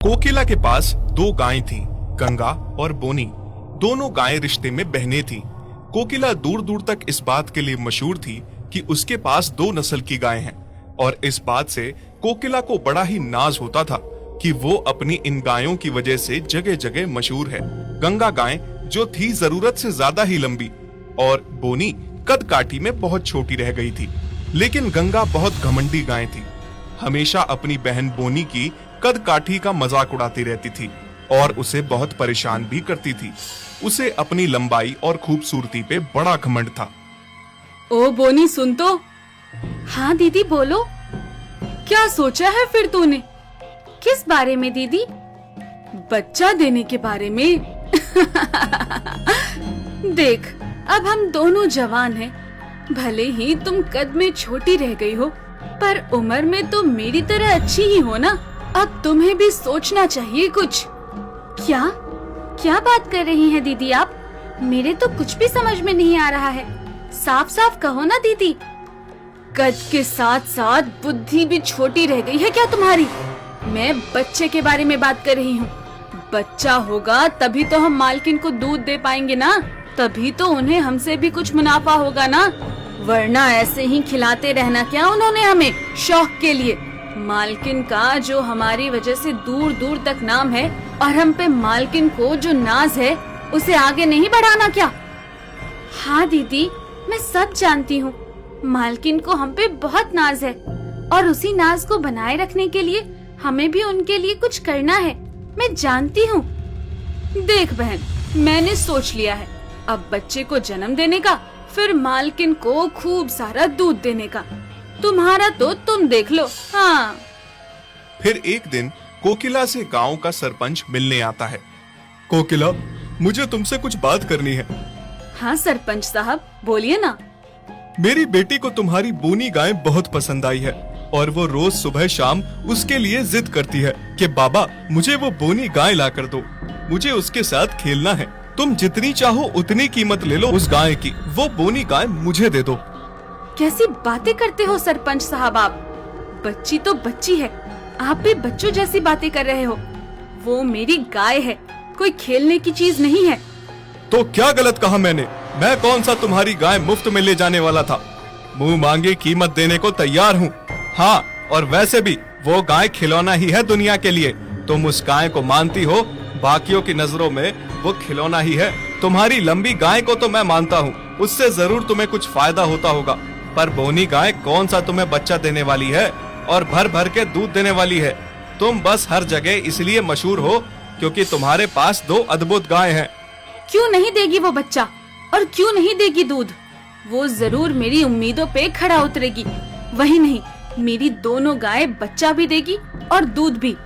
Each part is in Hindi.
कोकिला के पास दो गायें थीं, गंगा और बोनी। दोनों गायें रिश्ते में बहनें थीं। कोकिला दूर दूर तक इस बात के लिए मशहूर थी कि उसके पास दो नस्ल की गायें हैं, और इस बात से कोकिला को बड़ा ही नाज होता था कि वो अपनी इन गायों की वजह से जगह जगह मशहूर है। गंगा गाय जो थी जरूरत से ज्यादा ही लंबी, और बोनी कद काठी में बहुत छोटी रह गई थी। लेकिन गंगा बहुत घमंडी गाय थी, हमेशा अपनी बहन बोनी की कद काठी का मजाक उड़ाती रहती थी और उसे बहुत परेशान भी करती थी। उसे अपनी लंबाई और खूबसूरती पे बड़ा घमंड था। ओ बोनी सुन तो। हाँ दीदी बोलो, क्या सोचा है फिर तूने? किस बारे में दीदी? बच्चा देने के बारे में। देख, अब हम दोनों जवान हैं। भले ही तुम कद में छोटी रह गई हो, पर उम्र में तो मेरी तरह अच्छी ही हो ना। अब तुम्हें भी सोचना चाहिए कुछ। क्या क्या बात कर रही हैं दीदी आप? मेरे तो कुछ भी समझ में नहीं आ रहा है। साफ साफ कहो ना दीदी। कद के साथ साथ बुद्धि भी छोटी रह गई है क्या तुम्हारी? मैं बच्चे के बारे में बात कर रही हूँ। बच्चा होगा तभी तो हम मालकिन को दूध दे पाएंगे ना, तभी तो उन्हें हमसे भी कुछ मुनाफा होगा ना, वरना ऐसे ही खिलाते रहना क्या उन्होंने हमें शौक के लिए। मालकिन का जो हमारी वजह से दूर दूर तक नाम है, और हम पे मालकिन को जो नाज है उसे आगे नहीं बढ़ाना क्या? हाँ दीदी, मैं सब जानती हूँ। मालकिन को हम पे बहुत नाज है, और उसी नाज को बनाए रखने के लिए हमें भी उनके लिए कुछ करना है। मैं जानती हूँ। देख बहन, मैंने सोच लिया है, अब बच्चे को जन्म देने का, फिर मालकिन को खूब सारा दूध देने का। तुम्हारा तो तुम देख लो। हाँ। फिर एक दिन कोकिला से गांव का सरपंच मिलने आता है। कोकिला, मुझे तुमसे कुछ बात करनी है। हाँ सरपंच साहब, बोलिए ना। मेरी बेटी को तुम्हारी बोनी गाय बहुत पसंद आई है, और वो रोज सुबह शाम उसके लिए जिद करती है कि बाबा मुझे वो बोनी गाय ला कर दो, मुझे उसके साथ खेलना है। तुम जितनी चाहो उतनी कीमत ले लो उस गाय की, वो बोनी गाय मुझे दे दो। कैसी बातें करते हो सरपंच साहब आप? बच्ची तो बच्ची है, आप भी बच्चों जैसी बातें कर रहे हो। वो मेरी गाय है, कोई खेलने की चीज नहीं है। तो क्या गलत कहा मैंने? मैं कौन सा तुम्हारी गाय मुफ्त में ले जाने वाला था? मुंह मांगी कीमत देने को तैयार हूँ। हाँ, और वैसे भी वो गाय खिलौना ही है दुनिया के लिए। तुम उस गाय को मानती हो, बाकियों की नजरों में वो खिलौना ही है। तुम्हारी लंबी गाय को तो मैं मानता हूँ, उससे जरूर तुम्हें कुछ फायदा होता होगा, पर बोनी गाय कौन सा तुम्हें बच्चा देने वाली है और भर भर के दूध देने वाली है। तुम बस हर जगह इसलिए मशहूर हो क्योंकि तुम्हारे पास दो अद्भुत गाय हैं। क्यों नहीं देगी वो बच्चा, और क्यों नहीं देगी दूध? वो जरूर मेरी उम्मीदों पे खड़ा उतरेगी। वही नहीं, मेरी दोनों गाय बच्चा भी देगी और दूध भी।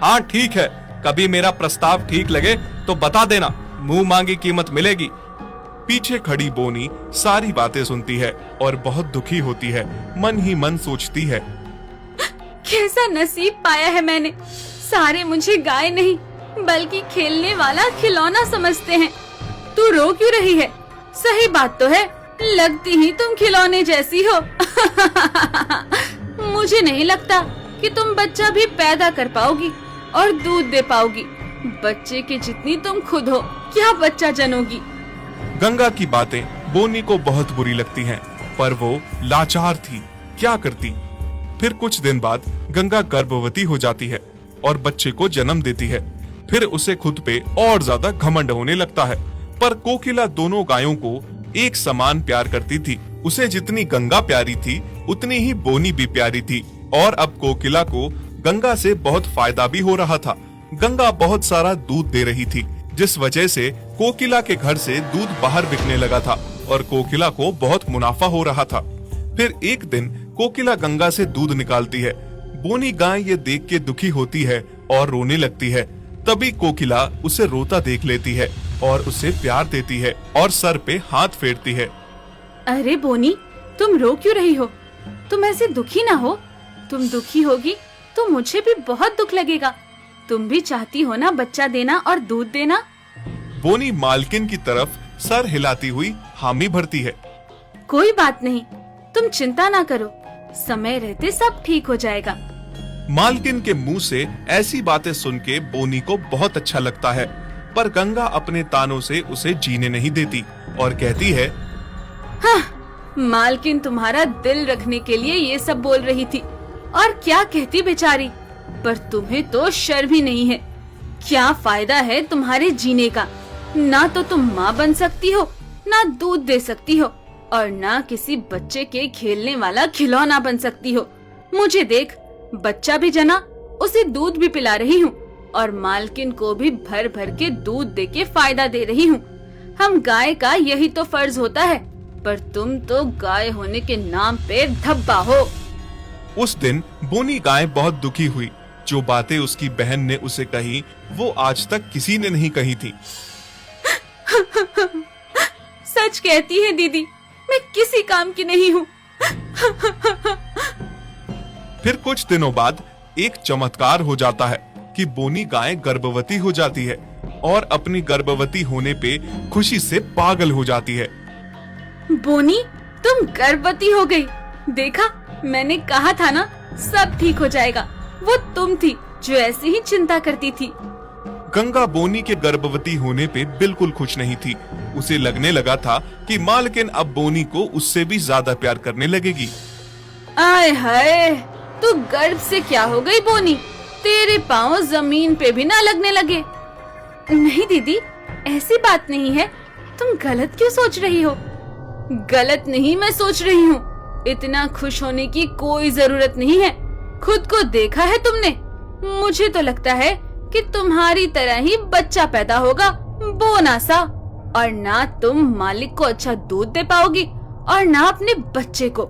हाँ ठीक है, कभी मेरा प्रस्ताव ठीक लगे तो बता देना, मुंह मांगी कीमत मिलेगी। पीछे खड़ी बोनी सारी बातें सुनती है और बहुत दुखी होती है। मन ही मन सोचती है, कैसा नसीब पाया है मैंने। सारे मुझे गाय नहीं बल्कि खेलने वाला खिलौना समझते हैं। तू रो क्यों रही है? सही बात तो है, लगती ही तुम खिलौने जैसी हो। मुझे नहीं लगता कि तुम बच्चा भी पैदा कर पाओगी और दूध दे पाओगी। बच्चे के जितनी तुम खुद हो, क्या बच्चा जनोगी? गंगा की बातें बोनी को बहुत बुरी लगती हैं, पर वो लाचार थी, क्या करती। फिर कुछ दिन बाद गंगा गर्भवती हो जाती है और बच्चे को जन्म देती है। फिर उसे खुद पे और ज्यादा घमंड होने लगता है। पर कोकिला दोनों गायों को एक समान प्यार करती थी। उसे जितनी गंगा प्यारी थी उतनी ही बोनी भी प्यारी थी, और अब कोकिला को गंगा से बहुत फायदा भी हो रहा था। गंगा बहुत सारा दूध दे रही थी, जिस वजह से कोकिला के घर से दूध बाहर बिकने लगा था और कोकिला को बहुत मुनाफा हो रहा था। फिर एक दिन कोकिला गंगा से दूध निकालती है। बोनी गाय ये देख के दुखी होती है और रोने लगती है। तभी कोकिला उसे रोता देख लेती है और उसे प्यार देती है और सर पे हाथ फेरती है। अरे बोनी, तुम रो क्यों रही हो? तुम ऐसे दुखी ना हो। तुम दुखी होगी तो मुझे भी बहुत दुख लगेगा। तुम भी चाहती हो ना बच्चा देना और दूध देना। बोनी मालकिन की तरफ सर हिलाती हुई हामी भरती है। कोई बात नहीं, तुम चिंता ना करो, समय रहते सब ठीक हो जाएगा। मालकिन के मुंह से ऐसी बातें सुन के बोनी को बहुत अच्छा लगता है, पर गंगा अपने तानों से उसे जीने नहीं देती और कहती है, हाँ, मालकिन तुम्हारा दिल रखने के लिए ये सब बोल रही थी और क्या कहती बेचारी, पर तुम्हें तो शर्म ही नहीं है। क्या फायदा है तुम्हारे जीने का? ना तो तुम माँ बन सकती हो, ना दूध दे सकती हो और ना किसी बच्चे के खेलने वाला खिलौना बन सकती हो। मुझे देख, बच्चा भी जना, उसे दूध भी पिला रही हूँ और मालकिन को भी भर भर के दूध दे के फायदा दे रही हूँ। हम गाय का यही तो फर्ज होता है, पर तुम तो गाय होने के नाम पे धब्बा हो। उस दिन बोनी गाय बहुत दुखी हुई। जो बातें उसकी बहन ने उसे कही वो आज तक किसी ने नहीं कही थी। सच कहती है दीदी, मैं किसी काम की नहीं हूँ। फिर कुछ दिनों बाद एक चमत्कार हो जाता है कि बोनी गाय गर्भवती हो जाती है और अपनी गर्भवती होने पे खुशी से पागल हो जाती है। बोनी, तुम गर्भवती हो गई। देखा, मैंने कहा था ना, सब ठीक हो जाएगा। वो तुम थी जो ऐसे ही चिंता करती थी। गंगा बोनी के गर्भवती होने पे बिल्कुल खुश नहीं थी। उसे लगने लगा था कि मालकिन अब बोनी को उससे भी ज्यादा प्यार करने लगेगी। आय हाय, तू गर्भ से क्या हो गई बोनी? तेरे पाँव जमीन पे भी ना लगने लगे। नहीं दीदी, ऐसी बात नहीं है। तुम गलत क्यों सोच रही हो? गलत नहीं मैं सोच रही हूँ। इतना खुश होने की कोई जरूरत नहीं है। खुद को देखा है तुमने? मुझे तो लगता है कि तुम्हारी तरह ही बच्चा पैदा होगा, बोना सा। और ना तुम मालिक को अच्छा दूध दे पाओगी और ना अपने बच्चे को।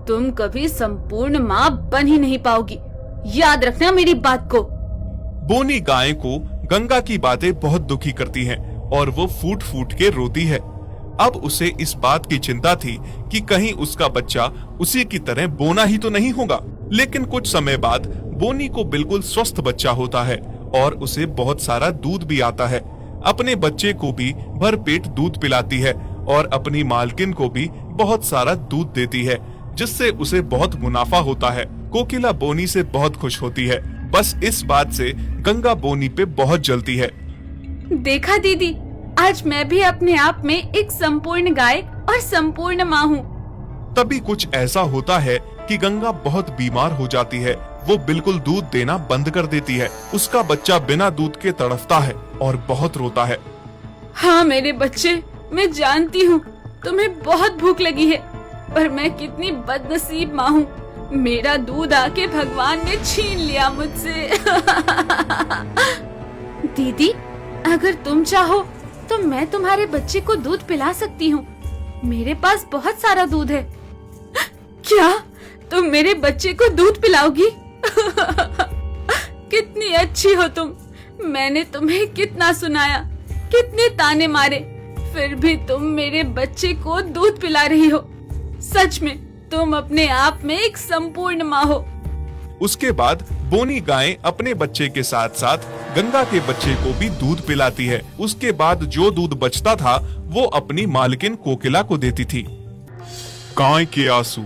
तुम कभी संपूर्ण माँ बन ही नहीं पाओगी। याद रखना मेरी बात को। बोनी गाय को गंगा की बातें बहुत दुखी करती हैं और वो फूट फूट के रोती है। अब उसे इस बात की चिंता थी कि कहीं उसका बच्चा उसी की तरह बोना ही तो नहीं होगा। लेकिन कुछ समय बाद बोनी को बिल्कुल स्वस्थ बच्चा होता है और उसे बहुत सारा दूध भी आता है। अपने बच्चे को भी भरपेट दूध पिलाती है और अपनी मालकिन को भी बहुत सारा दूध देती है, जिससे उसे बहुत मुनाफा होता है। कोकिला बोनी से बहुत खुश होती है। बस इस बात से गंगा बोनी पे बहुत जलती है। देखा दीदी, आज मैं भी अपने आप में एक संपूर्ण गाय और संपूर्ण माँ हूँ। तभी कुछ ऐसा होता है कि गंगा बहुत बीमार हो जाती है। वो बिल्कुल दूध देना बंद कर देती है। उसका बच्चा बिना दूध के तड़फता है और बहुत रोता है। हाँ मेरे बच्चे, मैं जानती हूँ तुम्हें बहुत भूख लगी है, पर मैं कितनी बदनसीब माँ हूँ। मेरा दूध आके भगवान ने छीन लिया मुझसे। दीदी, अगर तुम चाहो तो मैं तुम्हारे बच्चे को दूध पिला सकती हूँ। मेरे पास बहुत सारा दूध है। क्या तुम मेरे बच्चे को दूध पिलाओगी? कितनी अच्छी हो तुम। मैंने तुम्हें कितना सुनाया, कितने ताने मारे, फिर भी तुम मेरे बच्चे को दूध पिला रही हो। सच में तुम अपने आप में एक संपूर्ण माँ हो। उसके बाद बोनी गाय अपने बच्चे के साथ साथ गंगा के बच्चे को भी दूध पिलाती है। उसके बाद जो दूध बचता था वो अपनी मालकिन कोकिला को देती थी। गाय के आंसू।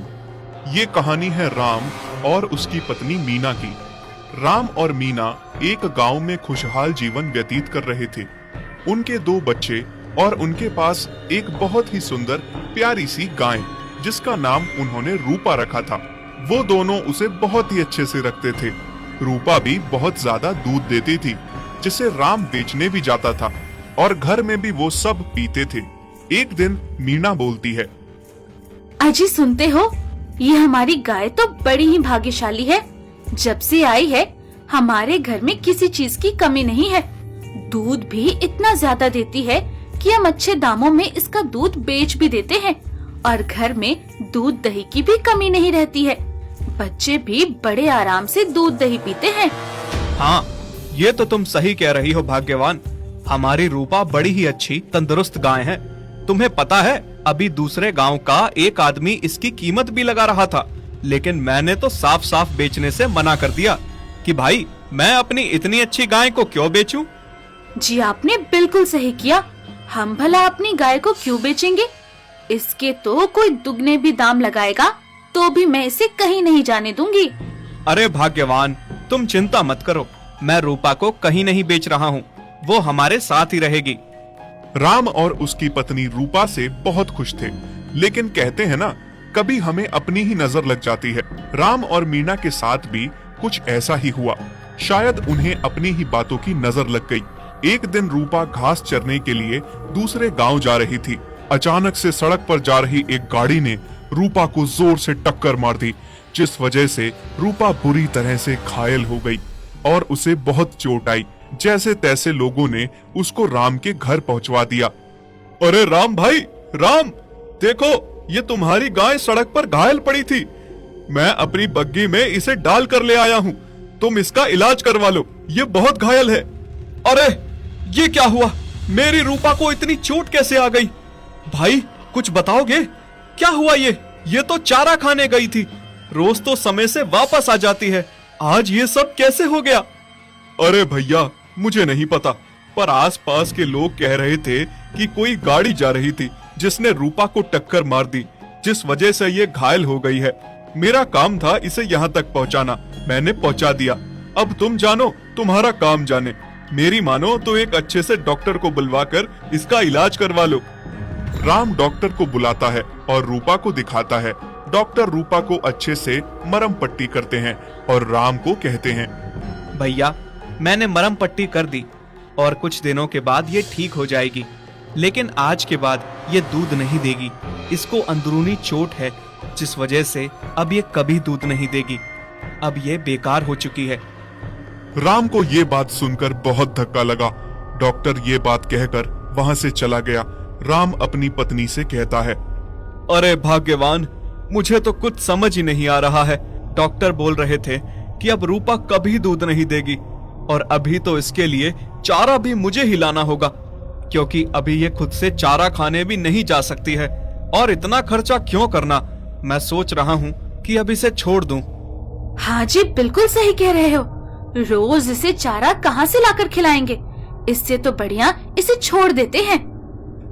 ये कहानी है राम और उसकी पत्नी मीना की। राम और मीना एक गांव में खुशहाल जीवन व्यतीत कर रहे थे। उनके 2 बच्चे और उनके पास एक बहुत ही सुंदर प्यारी सी गाय, जिसका नाम उन्होंने रूपा रखा था। वो दोनों उसे बहुत ही अच्छे से रखते थे। रूपा भी बहुत ज्यादा दूध देती थी, जिसे राम बेचने भी जाता था और घर में भी वो सब पीते थे। एक दिन मीना बोलती है, अजी सुनते हो, ये हमारी गाय तो बड़ी ही भाग्यशाली है। जब से आई है हमारे घर में किसी चीज की कमी नहीं है। दूध भी इतना ज्यादा देती है कि हम अच्छे दामों में इसका दूध बेच भी देते हैं और घर में दूध दही की भी कमी नहीं रहती है। बच्चे भी बड़े आराम से दूध दही पीते हैं। हाँ, ये तो तुम सही कह रही हो भाग्यवान। हमारी रूपा बड़ी ही अच्छी तंदुरुस्त गाय है। तुम्हें पता है, अभी दूसरे गांव का एक आदमी इसकी कीमत भी लगा रहा था, लेकिन मैंने तो साफ साफ बेचने से मना कर दिया कि भाई मैं अपनी इतनी अच्छी गाय को क्यों बेचूं? जी आपने बिल्कुल सही किया। हम भला अपनी गाय को क्यों बेचेंगे? इसके तो कोई दुगने भी दाम लगाएगा तो भी मैं इसे कहीं नहीं जाने दूंगी। अरे भाग्यवान, तुम चिंता मत करो, मैं रूपा को कहीं नहीं बेच रहा हूँ, वो हमारे साथ ही रहेगी। राम और उसकी पत्नी रूपा से बहुत खुश थे, लेकिन कहते हैं ना, कभी हमें अपनी ही नजर लग जाती है। राम और मीना के साथ भी कुछ ऐसा ही हुआ। शायद उन्हें अपनी ही बातों की नजर लग गई। एक दिन रूपा घास चरने के लिए दूसरे गांव जा रही थी। अचानक से सड़क पर जा रही एक गाड़ी ने रूपा को जोर से टक्कर मार दी, जिस वजह से रूपा बुरी तरह से घायल हो गई और उसे बहुत चोट आई। जैसे तैसे लोगों ने उसको राम के घर पहुंचवा दिया। अरे राम भाई, राम, देखो ये तुम्हारी गाय सड़क पर घायल पड़ी थी। मैं अपनी बग्गी में इसे डाल कर ले आया हूँ, तुम इसका इलाज करवा लो, ये बहुत घायल है। अरे ये क्या हुआ, मेरी रूपा को इतनी चोट कैसे आ गई? भाई कुछ बताओगे, क्या हुआ? ये तो चारा खाने गई थी, रोज तो समय से वापस आ जाती है, आज ये सब कैसे हो गया? अरे भैया, मुझे नहीं पता, पर आसपास के लोग कह रहे थे कि कोई गाड़ी जा रही थी जिसने रूपा को टक्कर मार दी, जिस वजह से ये घायल हो गई है। मेरा काम था इसे यहाँ तक पहुँचाना, मैंने पहुँचा दिया। अब तुम जानो, तुम्हारा काम जाने। मेरी मानो तो एक अच्छे से डॉक्टर को बुलवाकर इसका इलाज करवा लो। राम डॉक्टर को बुलाता है और रूपा को दिखाता है। डॉक्टर रूपा को अच्छे से मरहम पट्टी करते हैं और राम को कहते हैं, भैया मैंने मरहम पट्टी कर दी और कुछ दिनों के बाद ये ठीक हो जाएगी, लेकिन आज के बाद ये दूध नहीं देगी। इसको अंदरूनी चोट है, जिस वजह से अब ये कभी दूध नहीं देगी। अब ये बेकार हो चुकी है। राम को ये बात सुनकर बहुत धक्का लगा। डॉक्टर ये बात कहकर वहाँ से चला गया। राम अपनी पत्नी से कहता है, अरे भाग्यवान, मुझे तो कुछ समझ ही नहीं आ रहा है। डॉक्टर बोल रहे थे कि अब रूपा कभी दूध नहीं देगी और अभी तो इसके लिए चारा भी मुझे ही लाना होगा, क्योंकि अभी ये खुद से चारा खाने भी नहीं जा सकती है। और इतना खर्चा क्यों करना? मैं सोच रहा हूँ कि अब इसे छोड़ दूं। हाँ जी, बिल्कुल सही कह रहे हो। रोज इसे चारा कहाँ से लाकर खिलाएंगे? इससे तो बढ़िया इसे छोड़ देते हैं।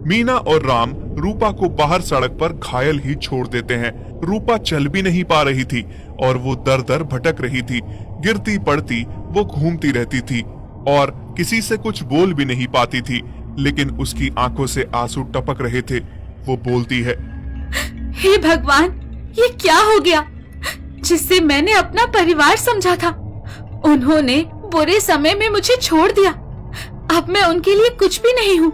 मीना और राम रूपा को बाहर सड़क पर घायल ही छोड़ देते हैं। रूपा चल भी नहीं पा रही थी और वो दर दर भटक रही थी। गिरती पड़ती वो घूमती रहती थी और किसी से कुछ बोल भी नहीं पाती थी, लेकिन उसकी आंखों से आंसू टपक रहे थे। वो बोलती है, हे भगवान, ये क्या हो गया? जिससे मैंने अपना परिवार समझा था, उन्होंने बुरे समय में मुझे छोड़ दिया। अब मैं उनके लिए कुछ भी नहीं हूँ।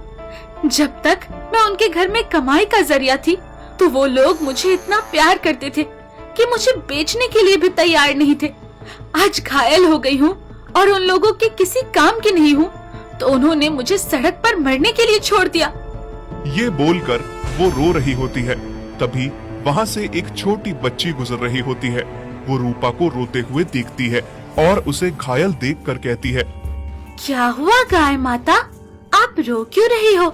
जब तक मैं उनके घर में कमाई का जरिया थी, तो वो लोग मुझे इतना प्यार करते थे कि मुझे बेचने के लिए भी तैयार नहीं थे। आज घायल हो गई हूँ और उन लोगों के किसी काम की नहीं हूँ, तो उन्होंने मुझे सड़क पर मरने के लिए छोड़ दिया। ये बोलकर वो रो रही होती है। तभी वहाँ से एक छोटी बच्ची गुजर रही होती है। वो रूपा को रोते हुए देखती है और उसे घायल देखकर कहती है, क्या हुआ गाय माता, आप रो क्यों रही हो?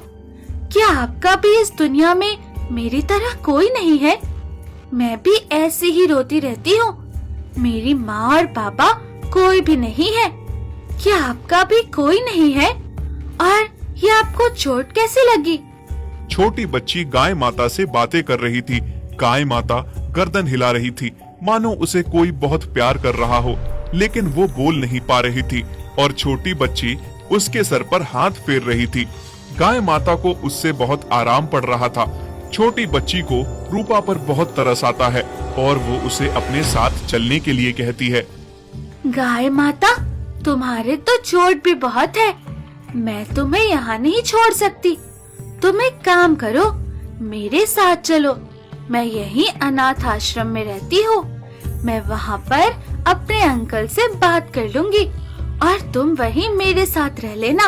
क्या आपका भी इस दुनिया में मेरी तरह कोई नहीं है? मैं भी ऐसे ही रोती रहती हूँ। मेरी माँ और पापा कोई भी नहीं है। क्या आपका भी कोई नहीं है? और ये आपको चोट कैसे लगी? छोटी बच्ची गाय माता से बातें कर रही थी। गाय माता गर्दन हिला रही थी, मानो उसे कोई बहुत प्यार कर रहा हो, लेकिन वो बोल नहीं पा रही थी और छोटी बच्ची उसके सर पर हाथ फेर रही थी। गाय माता को उससे बहुत आराम पड़ रहा था। छोटी बच्ची को रूपा पर बहुत तरस आता है और वो उसे अपने साथ चलने के लिए कहती है। गाय माता, तुम्हारे तो चोट भी बहुत है, मैं तुम्हें यहाँ नहीं छोड़ सकती। तुम एक काम करो, मेरे साथ चलो। मैं यहीं अनाथ आश्रम में रहती हूँ। मैं वहाँ पर अपने अंकल से बात कर लूंगी और तुम वहीं मेरे साथ रह लेना।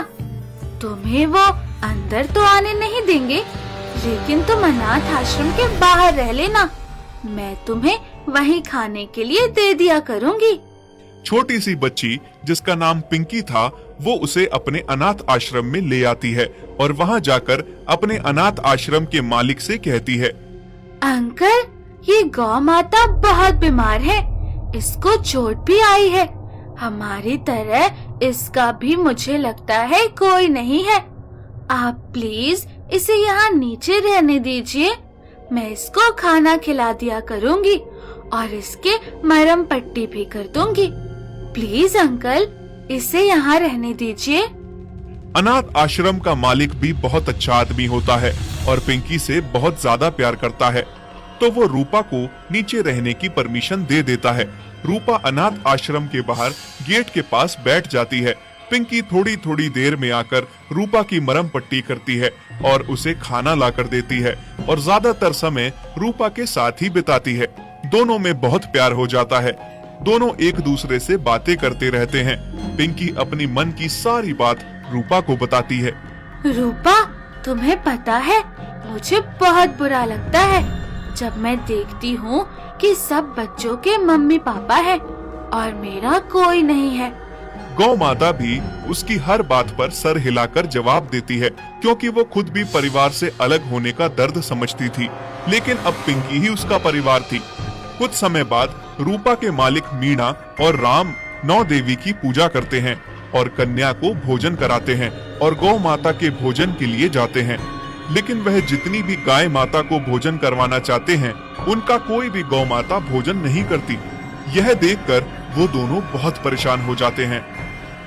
तुम्हें वो अंदर तो आने नहीं देंगे, लेकिन तुम अनाथ आश्रम के बाहर रह लेना। मैं तुम्हें वहीं खाने के लिए दे दिया करूँगी। छोटी सी बच्ची, जिसका नाम पिंकी था, वो उसे अपने अनाथ आश्रम में ले आती है और वहाँ जाकर अपने अनाथ आश्रम के मालिक से कहती है, अंकल, ये गौ माता बहुत बीमार है, इसको चोट भी आई है। हमारी तरह इसका भी मुझे लगता है कोई नहीं है। आप प्लीज इसे यहाँ नीचे रहने दीजिए। मैं इसको खाना खिला दिया करूँगी और इसके मरहम पट्टी भी कर दूंगी। प्लीज अंकल, इसे यहाँ रहने दीजिए। अनाथ आश्रम का मालिक भी बहुत अच्छा आदमी होता है और पिंकी से बहुत ज्यादा प्यार करता है, तो वो रूपा को नीचे रहने की परमिशन दे देता है। रूपा अनाथ आश्रम के बाहर गेट के पास बैठ जाती है। पिंकी थोड़ी थोड़ी देर में आकर रूपा की मरहम पट्टी करती है और उसे खाना लाकर देती है और ज्यादातर समय रूपा के साथ ही बिताती है। दोनों में बहुत प्यार हो जाता है। दोनों एक दूसरे से बातें करते रहते हैं। पिंकी अपनी मन की सारी बात रूपा को बताती है। रूपा, तुम्हें पता है, मुझे बहुत बुरा लगता है जब मैं देखती हूँ कि सब बच्चों के मम्मी पापा हैं और मेरा कोई नहीं है। गौ माता भी उसकी हर बात पर सर हिलाकर जवाब देती है, क्योंकि वो खुद भी परिवार से अलग होने का दर्द समझती थी, लेकिन अब पिंकी ही उसका परिवार थी। कुछ समय बाद रूपा के मालिक मीणा और राम नौ देवी की पूजा करते हैं और कन्या को भोजन कराते हैं और गौ माता के भोजन के लिए जाते हैं। लेकिन वह जितनी भी गाय माता को भोजन करवाना चाहते हैं, उनका कोई भी गौ माता भोजन नहीं करती। यह देखकर वो दोनों बहुत परेशान हो जाते हैं।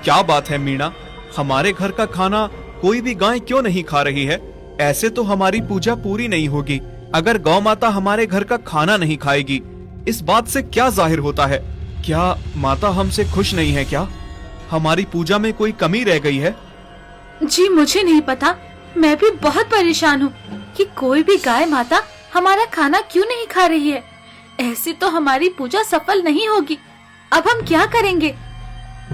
क्या बात है मीणा, हमारे घर का खाना कोई भी गाय क्यों नहीं खा रही है? ऐसे तो हमारी पूजा पूरी नहीं होगी। अगर गौ माता हमारे घर का खाना नहीं खाएगी, इस बात से क्या जाहिर होता है? क्या माता हमसे खुश नहीं है क्या? हमारी पूजा में कोई कमी रह गई है? जी मुझे नहीं पता, मैं भी बहुत परेशान हूँ कि कोई भी गाय माता हमारा खाना क्यों नहीं खा रही है। ऐसे तो हमारी पूजा सफल नहीं होगी। अब हम क्या करेंगे?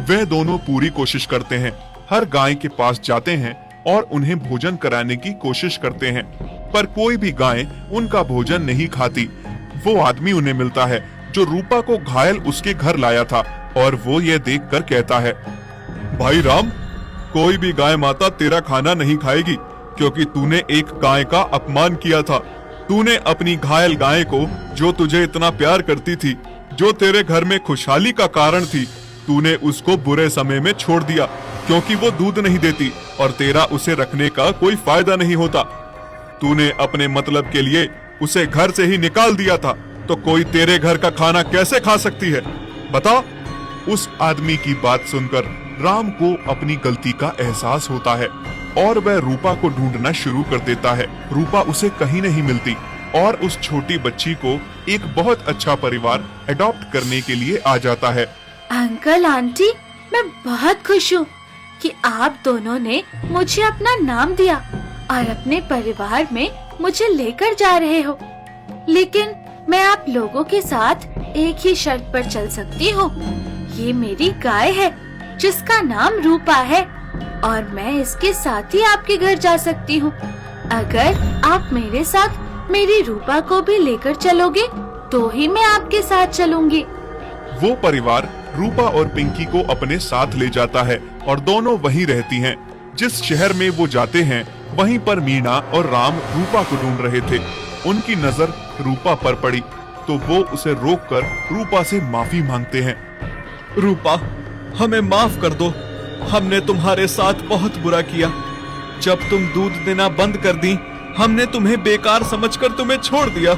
वे दोनों पूरी कोशिश करते हैं, हर गाय के पास जाते हैं और उन्हें भोजन कराने की कोशिश करते हैं, पर कोई भी गाय उनका भोजन नहीं खाती। वो आदमी उन्हें मिलता है जो रूपा को घायल उसके घर लाया था और वो ये देखकर कहता है, भाई राम, कोई भी गाय माता तेरा खाना नहीं खाएगी, क्योंकि तूने एक गाय का अपमान किया था। तूने अपनी घायल गाय को, जो तुझे इतना प्यार करती थी, जो तेरे घर में खुशहाली का कारण थी, तूने उसको बुरे समय में छोड़ दिया, क्योंकि वो दूध नहीं देती और तेरा उसे रखने का कोई फायदा नहीं होता। तूने अपने मतलब के लिए उसे घर से ही निकाल दिया था, तो कोई तेरे घर का खाना कैसे खा सकती है? बता। उस आदमी की बात सुनकर राम को अपनी गलती का एहसास होता है और वह रूपा को ढूंढना शुरू कर देता है। रूपा उसे कहीं नहीं मिलती और उस छोटी बच्ची को एक बहुत अच्छा परिवार अडॉप्ट करने के लिए आ जाता है। अंकल आंटी, मैं बहुत खुश हूँ कि आप दोनों ने मुझे अपना नाम दिया और अपने परिवार में मुझे लेकर जा रहे हो। लेकिन मैं आप लोगों के साथ एक ही शर्त पर चल सकती हूँ। ये मेरी गाय है जिसका नाम रूपा है और मैं इसके साथ ही आपके घर जा सकती हूँ। अगर आप मेरे साथ मेरी रूपा को भी लेकर चलोगे तो ही मैं आपके साथ चलूंगी। वो परिवार रूपा और पिंकी को अपने साथ ले जाता है और दोनों वहीं रहती हैं। जिस शहर में वो जाते हैं, वहीं पर मीणा और राम रूपा को ढूंढ रहे थे। उनकी नजर रूपा पर पड़ी तो वो उसे रोककर रूपा से माफी मांगते हैं। रूपा, हमें माफ कर दो, हमने तुम्हारे साथ बहुत बुरा किया। जब तुम दूध देना बंद कर दी, हमने तुम्हें बेकार समझकर तुम्हें छोड़ दिया।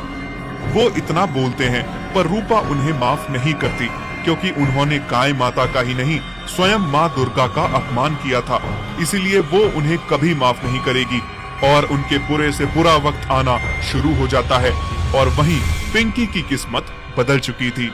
वो इतना बोलते हैं, पर रूपा उन्हें माफ नहीं करती, क्योंकि उन्होंने गाय माता का ही नहीं, स्वयं माँ दुर्गा का अपमान किया था। इसलिए वो उन्हें कभी माफ नहीं करेगी और उनके बुरे से बुरा वक्त आना शुरू हो जाता है। और वहीं पिंकी की किस्मत बदल चुकी थी।